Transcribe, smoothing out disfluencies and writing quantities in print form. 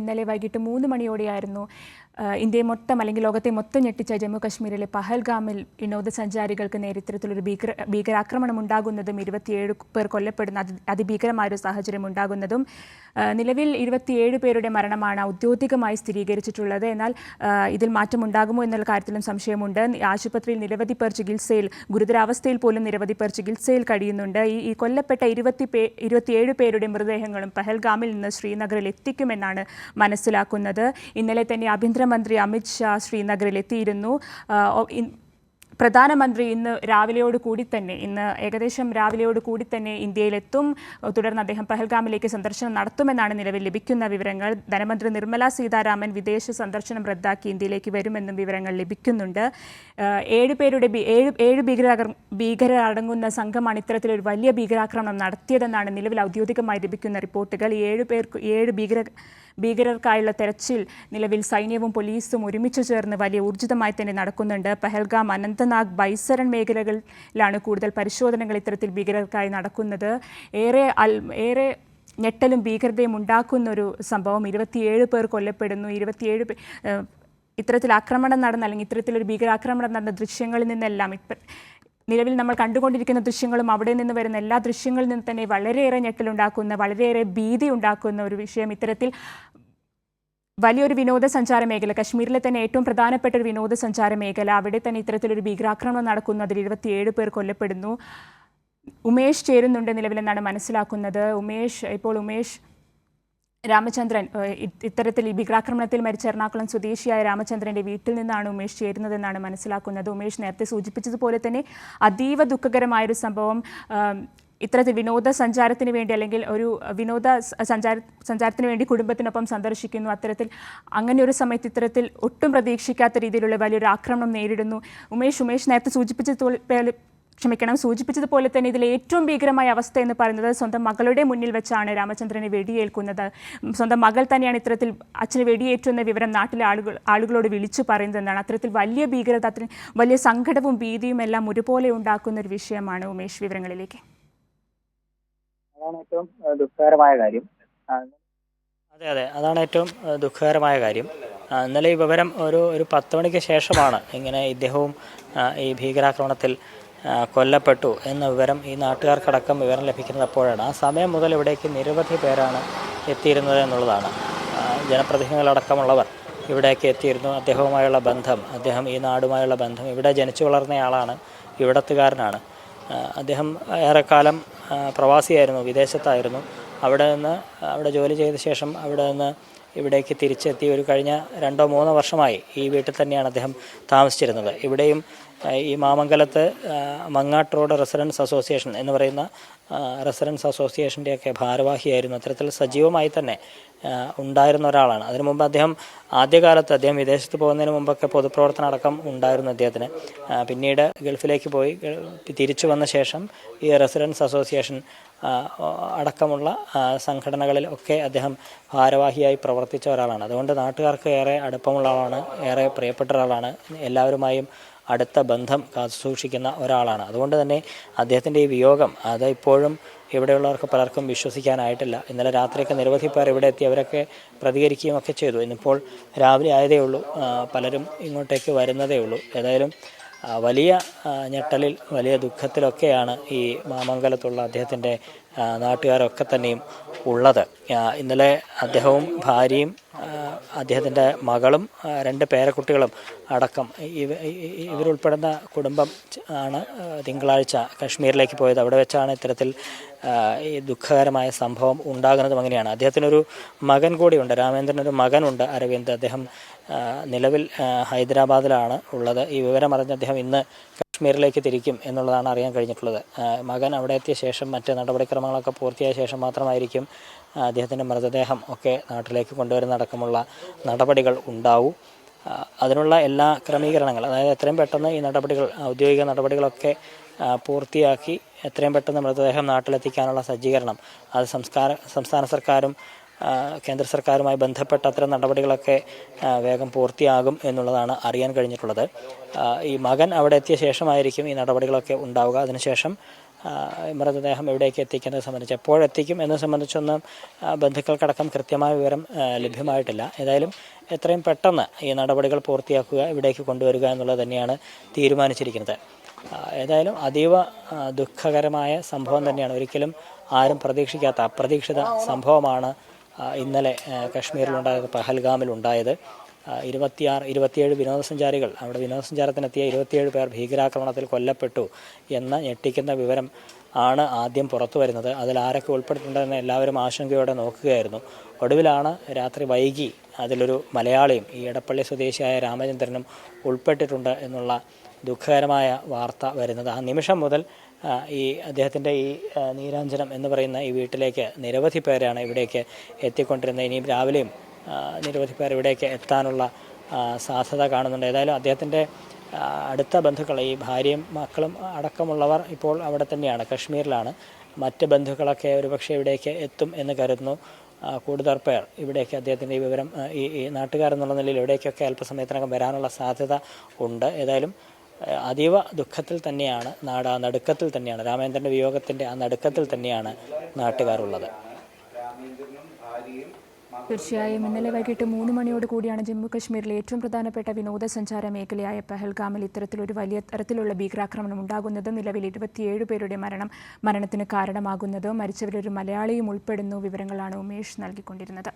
ഇന്നലെ വൈകിട്ട് 3 മണിയോടെയായിരുന്നു ഇന്ത്യയെ മൊത്തം അല്ലെങ്കിൽ ലോകത്തെ മൊത്തം ഞെട്ടിച്ച ജമ്മു കശ്മീരിലെ പഹൽഗാമിൽ വിനോദസഞ്ചാരികൾക്ക് നേരെ ഇത്തരത്തിലൊരു ഭീകരാക്രമണം ഉണ്ടാകുന്നതും 27 പേർ കൊല്ലപ്പെടുന്ന അതിഭീകരമായൊരു സാഹചര്യം ഉണ്ടാകുന്നതും നിലവിൽ 27 പേരുടെ മരണമാണ് ഔദ്യോഗികമായി സ്ഥിരീകരിച്ചിട്ടുള്ളത്. എന്നാൽ ഇതിൽ മാറ്റമുണ്ടാകുമോ എന്നുള്ള കാര്യത്തിലും സംശയമുണ്ട്. ആശുപത്രിയിൽ നിരവധി പേർ ചികിത്സയിൽ ഗുരുതരാവസ്ഥയിൽ പോലും നിരവധി പേർ ചികിത്സയിൽ കഴിയുന്നുണ്ട്. ഈ കൊല്ലപ്പെട്ട 27 പേരുടെ മൃതദേഹങ്ങളും പഹൽഗാമിൽ നിന്ന് ശ്രീനഗറിൽ എത്തിക്കുമെന്നാണ് മനസ്സിലാക്കുന്നത്. ഇന്നലെ തന്നെ ആഭ്യന്തരമന്ത്രി അമിത് ഷാ ശ്രീനഗറിൽ എത്തിയിരുന്നു. പ്രധാനമന്ത്രി ഇന്ന് ഏകദേശം രാവിലെയോട് കൂടി തന്നെ ഇന്ത്യയിലെത്തും. തുടർന്ന് അദ്ദേഹം പഹൽഗാമിലേക്ക് സന്ദർശനം നടത്തുമെന്നാണ് നിലവിൽ ലഭിക്കുന്ന വിവരങ്ങൾ. ധനമന്ത്രി നിർമ്മല സീതാരാമൻ വിദേശ സന്ദർശനം റദ്ദാക്കി ഇന്ത്യയിലേക്ക് വരുമെന്നും വിവരങ്ങൾ ലഭിക്കുന്നുണ്ട്. 7 ഭീകരർ അടങ്ങുന്ന സംഘമാണ് ഇത്തരത്തിലൊരു വലിയ ഭീകരാക്രമണം നടത്തിയതെന്നാണ് നിലവിൽ ഔദ്യോഗികമായി ലഭിക്കുന്ന റിപ്പോർട്ടുകൾ. 7 ഭീകരർക്കായുള്ള തെരച്ചിൽ നിലവിൽ സൈന്യവും പോലീസും ഒരുമിച്ച് ചേർന്ന് വലിയ ഊർജിതമായി തന്നെ നടക്കുന്നുണ്ട്. പഹൽഗാം, അനന്തനാഗ്, ബൈസരൺ മേഖലകളിലാണ് കൂടുതൽ പരിശോധനകൾ ഇത്തരത്തിൽ ഭീകരർക്കായി നടക്കുന്നത്. ഏറെ ഞെട്ടലും ഭീകരതയും ഉണ്ടാക്കുന്ന ഒരു സംഭവം. 27 പേർ കൊല്ലപ്പെടുന്നു. ഇത്തരത്തിൽ ആക്രമണം നടന്ന അല്ലെങ്കിൽ ഇത്തരത്തിലൊരു ഭീകരാക്രമണം നടന്ന ദൃശ്യങ്ങളിൽ നിന്നെല്ലാം നിലവിൽ നമ്മൾ കണ്ടുകൊണ്ടിരിക്കുന്ന ദൃശ്യങ്ങളും അവിടെ നിന്ന് വരുന്ന എല്ലാ ദൃശ്യങ്ങളിൽ നിന്ന് തന്നെ വളരെയേറെ ഞെട്ടലുണ്ടാക്കുന്ന, വളരെയേറെ ഭീതി ഉണ്ടാക്കുന്ന ഒരു വിഷയം. ഇത്തരത്തിൽ വലിയൊരു വിനോദസഞ്ചാര മേഖല, കശ്മീരിലെ തന്നെ ഏറ്റവും പ്രധാനപ്പെട്ട ഒരു വിനോദസഞ്ചാര മേഖല, അവിടെ തന്നെ ഇത്തരത്തിലൊരു ഭീകരാക്രമണം നടക്കുന്നു. അതിൽ 27 പേർ കൊല്ലപ്പെടുന്നു. ഉമേഷ് ചേരുന്നുണ്ട് നിലവിലെന്നാണ് മനസ്സിലാക്കുന്നത്. ഉമേഷ് രാമചന്ദ്രൻ, ഇത്തരത്തിൽ ഈ ഭീകരാക്രമണത്തിൽ മരിച്ച എറണാകുളം സ്വദേശിയായ രാമചന്ദ്രൻ്റെ വീട്ടിൽ നിന്നാണ് ഉമേഷ് ചേരുന്നതെന്നാണ് മനസ്സിലാക്കുന്നത്. ഉമേഷ് നേരത്തെ സൂചിപ്പിച്ചതുപോലെ തന്നെ അതീവ ദുഃഖകരമായൊരു സംഭവം. ഇത്തരത്തിൽ വിനോദസഞ്ചാരത്തിന് വേണ്ടി അല്ലെങ്കിൽ ഒരു സഞ്ചാരത്തിന് വേണ്ടി കുടുംബത്തിനൊപ്പം സന്ദർശിക്കുന്നു. അങ്ങനെ ഒരു സമയത്ത് ഇത്തരത്തിൽ ഒട്ടും പ്രതീക്ഷിക്കാത്ത രീതിയിലുള്ള വലിയൊരു ആക്രമണം നേരിടുന്നു. ഉമേഷ് നേരത്തെ സൂചിപ്പിച്ചതുപോലെ തന്നെ ഇതിൽ ഏറ്റവും ഭീകരമായ അവസ്ഥ എന്ന് പറയുന്നത് സ്വന്തം മകളുടെ മുന്നിൽ വെച്ചാണ് രാമചന്ദ്രനെ വെടിയേൽക്കുന്നത്. സ്വന്തം മകൾ തന്നെയാണ് ഇത്തരത്തിൽ അച്ഛന് വെടിയേറ്റു എന്ന വിവരം നാട്ടിലെ ആളുകളോട് വിളിച്ചു പറയുന്നതെന്നാണ്. അത്തരത്തിൽ വലിയ ഭീകരത, അത്രയും വലിയ സങ്കടവും ഭീതിയും എല്ലാം ഒരുപോലെ ഉണ്ടാക്കുന്ന ഒരു വിഷയമാണ്. ഉമേഷ്, വിവരങ്ങളിലേക്ക്. അതാണ് ഏറ്റവും ദുഃഖകരമായ കാര്യം. അതെ, അതാണ് ഏറ്റവും ദുഃഖകരമായ കാര്യം. ഇന്നലെ ഈ വിവരം ഒരു 10 മണിക്ക് ശേഷമാണ് ഇങ്ങനെ ഇദ്ദേഹവും ഈ ഭീകരാക്രമണത്തിൽ കൊല്ലപ്പെട്ടു എന്ന വിവരം ഈ നാട്ടുകാർക്കടക്കം വിവരം ലഭിക്കുന്നത് അപ്പോഴാണ്. ആ സമയം മുതൽ ഇവിടേക്ക് നിരവധി പേരാണ് എത്തിയിരുന്നത് എന്നുള്ളതാണ്. ജനപ്രതിനിധികളടക്കമുള്ളവർ ഇവിടേക്ക് എത്തിയിരുന്നു. അദ്ദേഹവുമായുള്ള ബന്ധം, അദ്ദേഹം ഈ നാടുമായുള്ള ബന്ധം, ഇവിടെ ജനിച്ചു വളർന്നയാളാണ്, ഇവിടത്തുകാരനാണ്. അദ്ദേഹം ഏറെക്കാലം പ്രവാസിയായിരുന്നു, വിദേശത്തായിരുന്നു. അവിടെ ജോലി ചെയ്ത ശേഷം അവിടെ നിന്ന് ഇവിടേക്ക് തിരിച്ചെത്തി ഒരു കഴിഞ്ഞ 2-3 വർഷമായി ഈ വീട്ടിൽ തന്നെയാണ് അദ്ദേഹം താമസിച്ചിരുന്നത്. ഇവിടെയും ഈ മാമംഗലത്ത് മങ്ങാട്ട് റോഡ് റെസിഡൻസ് അസോസിയേഷൻ എന്ന് പറയുന്ന റെസിഡൻസ് അസോസിയേഷൻ്റെയൊക്കെ ഭാരവാഹിയായിരുന്നു. അത്തരത്തിൽ സജീവമായി തന്നെ ഉണ്ടായിരുന്ന ഒരാളാണ്. അതിനു മുമ്പ് ആദ്യകാലത്ത് അദ്ദേഹം വിദേശത്ത് പോകുന്നതിന് മുമ്പൊക്കെ പൊതുപ്രവർത്തനം അടക്കം ഉണ്ടായിരുന്നു അദ്ദേഹത്തിന്. പിന്നീട് ഗൾഫിലേക്ക് പോയി തിരിച്ചു വന്ന ശേഷം ഈ റെസിഡൻസ് അസോസിയേഷൻ അടക്കമുള്ള സംഘടനകളിൽ ഒക്കെ അദ്ദേഹം ഭാരവാഹിയായി പ്രവർത്തിച്ച ഒരാളാണ്. അതുകൊണ്ട് നാട്ടുകാർക്ക് ഏറെ അടുപ്പമുള്ള ആളാണ്, ഏറെ പ്രിയപ്പെട്ട ഒരാളാണ്, എല്ലാവരുമായും അടുത്ത ബന്ധം കാത്തുസൂക്ഷിക്കുന്ന ഒരാളാണ്. അതുകൊണ്ട് തന്നെ അദ്ദേഹത്തിൻ്റെ ഈ വിയോഗം അത് ഇപ്പോഴും ഇവിടെയുള്ളവർക്ക് പലർക്കും വിശ്വസിക്കാനായിട്ടില്ല. ഇന്നലെ രാത്രിയൊക്കെ നിരവധി പേർ ഇവിടെ എത്തി അവരൊക്കെ പ്രതികരിക്കുകയും ഒക്കെ ചെയ്തു. ഇന്നിപ്പോൾ രാവിലെ ആയതേ ഉള്ളൂ, പലരും ഇങ്ങോട്ടേക്ക് വരുന്നതേ ഉള്ളൂ. ഏതായാലും വലിയ ഞെട്ടലിൽ, വലിയ ദുഃഖത്തിലൊക്കെയാണ് ഈ മാമംഗലത്തുള്ള അദ്ദേഹത്തിൻ്റെ നാട്ടുകാരൊക്കെ തന്നെയും ഉള്ളത്. ഇന്നലെ അദ്ദേഹവും ഭാര്യയും അദ്ദേഹത്തിൻ്റെ മകളും 2 പേരക്കുട്ടികളും അടക്കം ഇവരുൾപ്പെടുന്ന കുടുംബം ആണ് തിങ്കളാഴ്ച കശ്മീരിലേക്ക് പോയത്. അവിടെ വെച്ചാണ് ഇത്തരത്തിൽ ഈ ദുഃഖകരമായ സംഭവം ഉണ്ടാകുന്നതും അങ്ങനെയാണ്. അദ്ദേഹത്തിനൊരു മകൻ കൂടിയുണ്ട്, രാമേന്ദ്രനൊരു മകനുണ്ട്, അരവിന്ദ്. അദ്ദേഹം നിലവിൽ ഹൈദരാബാദിലാണ് ഉള്ളത്. ഈ വിവരം അറിഞ്ഞ് അദ്ദേഹം ഇന്ന് കശ്മീരിലേക്ക് തിരിക്കും എന്നുള്ളതാണ് അറിയാൻ കഴിഞ്ഞിട്ടുള്ളത്. മകൻ അവിടെ എത്തിയ ശേഷം മറ്റ് നടപടിക്രമങ്ങളൊക്കെ പൂർത്തിയായ ശേഷം മാത്രമായിരിക്കും അദ്ദേഹത്തിൻ്റെ മൃതദേഹം ഒക്കെ നാട്ടിലേക്ക് കൊണ്ടുവരുന്നതടക്കമുള്ള നടപടികൾ ഉണ്ടാവും. അതിനുള്ള എല്ലാ ക്രമീകരണങ്ങൾ, അതായത് എത്രയും പെട്ടെന്ന് ഈ ഔദ്യോഗിക നടപടികളൊക്കെ പൂർത്തിയാക്കി എത്രയും പെട്ടെന്ന് മൃതദേഹം നാട്ടിലെത്തിക്കാനുള്ള സജ്ജീകരണം അത് സംസ്ഥാന സർക്കാരും കേന്ദ്ര സർക്കാരുമായി ബന്ധപ്പെട്ട അത്തരം നടപടികളൊക്കെ വേഗം പൂർത്തിയാകും എന്നുള്ളതാണ് അറിയാൻ കഴിഞ്ഞിട്ടുള്ളത്. ഈ മകൻ അവിടെ എത്തിയ ശേഷമായിരിക്കും ഈ നടപടികളൊക്കെ ഉണ്ടാവുക. അതിനുശേഷം മൃതദേഹം എവിടേക്ക് എത്തിക്കുന്നത് സംബന്ധിച്ച് എപ്പോഴെത്തിക്കും എന്നത് സംബന്ധിച്ചൊന്നും ബന്ധുക്കൾക്കടക്കം കൃത്യമായ വിവരം ലഭ്യമായിട്ടില്ല. ഏതായാലും എത്രയും പെട്ടെന്ന് ഈ നടപടികൾ പൂർത്തിയാക്കുക, ഇവിടേക്ക് കൊണ്ടുവരിക എന്നുള്ളത് തന്നെയാണ് തീരുമാനിച്ചിരിക്കുന്നത്. ഏതായാലും അതീവ ദുഃഖകരമായ സംഭവം തന്നെയാണ്. ഒരിക്കലും ആരും പ്രതീക്ഷിക്കാത്ത അപ്രതീക്ഷിത സംഭവമാണ് ഇന്നലെ കശ്മീരിലുണ്ടായത്, പഹൽഗാമിലുണ്ടായത്. 27 വിനോദസഞ്ചാരികൾ, അവിടെ വിനോദസഞ്ചാരത്തിനെത്തിയ 27 പേർ ഭീകരാക്രമണത്തിൽ കൊല്ലപ്പെട്ടു എന്ന ഞെട്ടിക്കുന്ന വിവരം ആണ് ആദ്യം പുറത്തു വരുന്നത്. അതിൽ ആരൊക്കെ ഉൾപ്പെട്ടിട്ടുണ്ടെന്ന് എല്ലാവരും ആശങ്കയോടെ നോക്കുകയായിരുന്നു. ഒടുവിലാണ് രാത്രി വൈകി അതിലൊരു മലയാളിയും ഈ എടപ്പള്ളി സ്വദേശിയായ രാമചന്ദ്രനും ഉൾപ്പെട്ടിട്ടുണ്ട് എന്നുള്ള ദുഃഖകരമായ വാർത്ത വരുന്നത്. ആ നിമിഷം മുതൽ ഈ അദ്ദേഹത്തിൻ്റെ ഈ നീരാഞ്ജനം എന്ന് പറയുന്ന ഈ വീട്ടിലേക്ക് നിരവധി പേരാണ് ഇവിടേക്ക് എത്തിക്കൊണ്ടിരുന്നത്. ഇനിയും രാവിലെയും നിരവധി പേർ ഇവിടേക്ക് എത്താനുള്ള സാധ്യത കാണുന്നുണ്ട്. ഏതായാലും അദ്ദേഹത്തിൻ്റെ അടുത്ത ബന്ധുക്കൾ, ഈ ഭാര്യയും മക്കളും അടക്കമുള്ളവർ ഇപ്പോൾ അവിടെ തന്നെയാണ്, കശ്മീരിലാണ്. മറ്റ് ബന്ധുക്കളൊക്കെ ഒരുപക്ഷെ ഇവിടേക്ക് എത്തും എന്ന് കരുതുന്നു. കൂടുതൽ പേർ ഇവിടേക്ക് അദ്ദേഹത്തിൻ്റെ ഈ വിവരം ഈ നാട്ടുകാരെന്നുള്ള നിലയിൽ ഇവിടേക്കൊക്കെ അല്പസമയത്തിനകം വരാനുള്ള സാധ്യത ഉണ്ട്. ഏതായാലും അതീവ ദുഃഖത്തിൽ തന്നെയാണ് നാട്, ആ നടുക്കത്തിൽ തന്നെയാണ്, രാമചന്ദ്രൻ്റെ വിയോഗത്തിൻ്റെ ആ നടുക്കത്തിൽ തന്നെയാണ് നാട്ടുകാരുള്ളത്. തീർച്ചയായും ഇന്നലെ വൈകിട്ട് 3 മണിയോട് കൂടിയാണ് ജമ്മു കശ്മീരിലെ ഏറ്റവും പ്രധാനപ്പെട്ട വിനോദസഞ്ചാര മേഖലയായ പഹൽഗാമിൽ ഇത്തരത്തിലൊരു വലിയ തരത്തിലുള്ള ഭീകരാക്രമണം ഉണ്ടാകുന്നത്. നിലവിൽ 27 പേരുടെ മരണത്തിന് കാരണമാകുന്നത്. മരിച്ചവരൊരു മലയാളിയും ഉൾപ്പെടുന്നു. വിവരങ്ങളാണ് ഉമേഷ് നൽകിക്കൊണ്ടിരുന്നത്.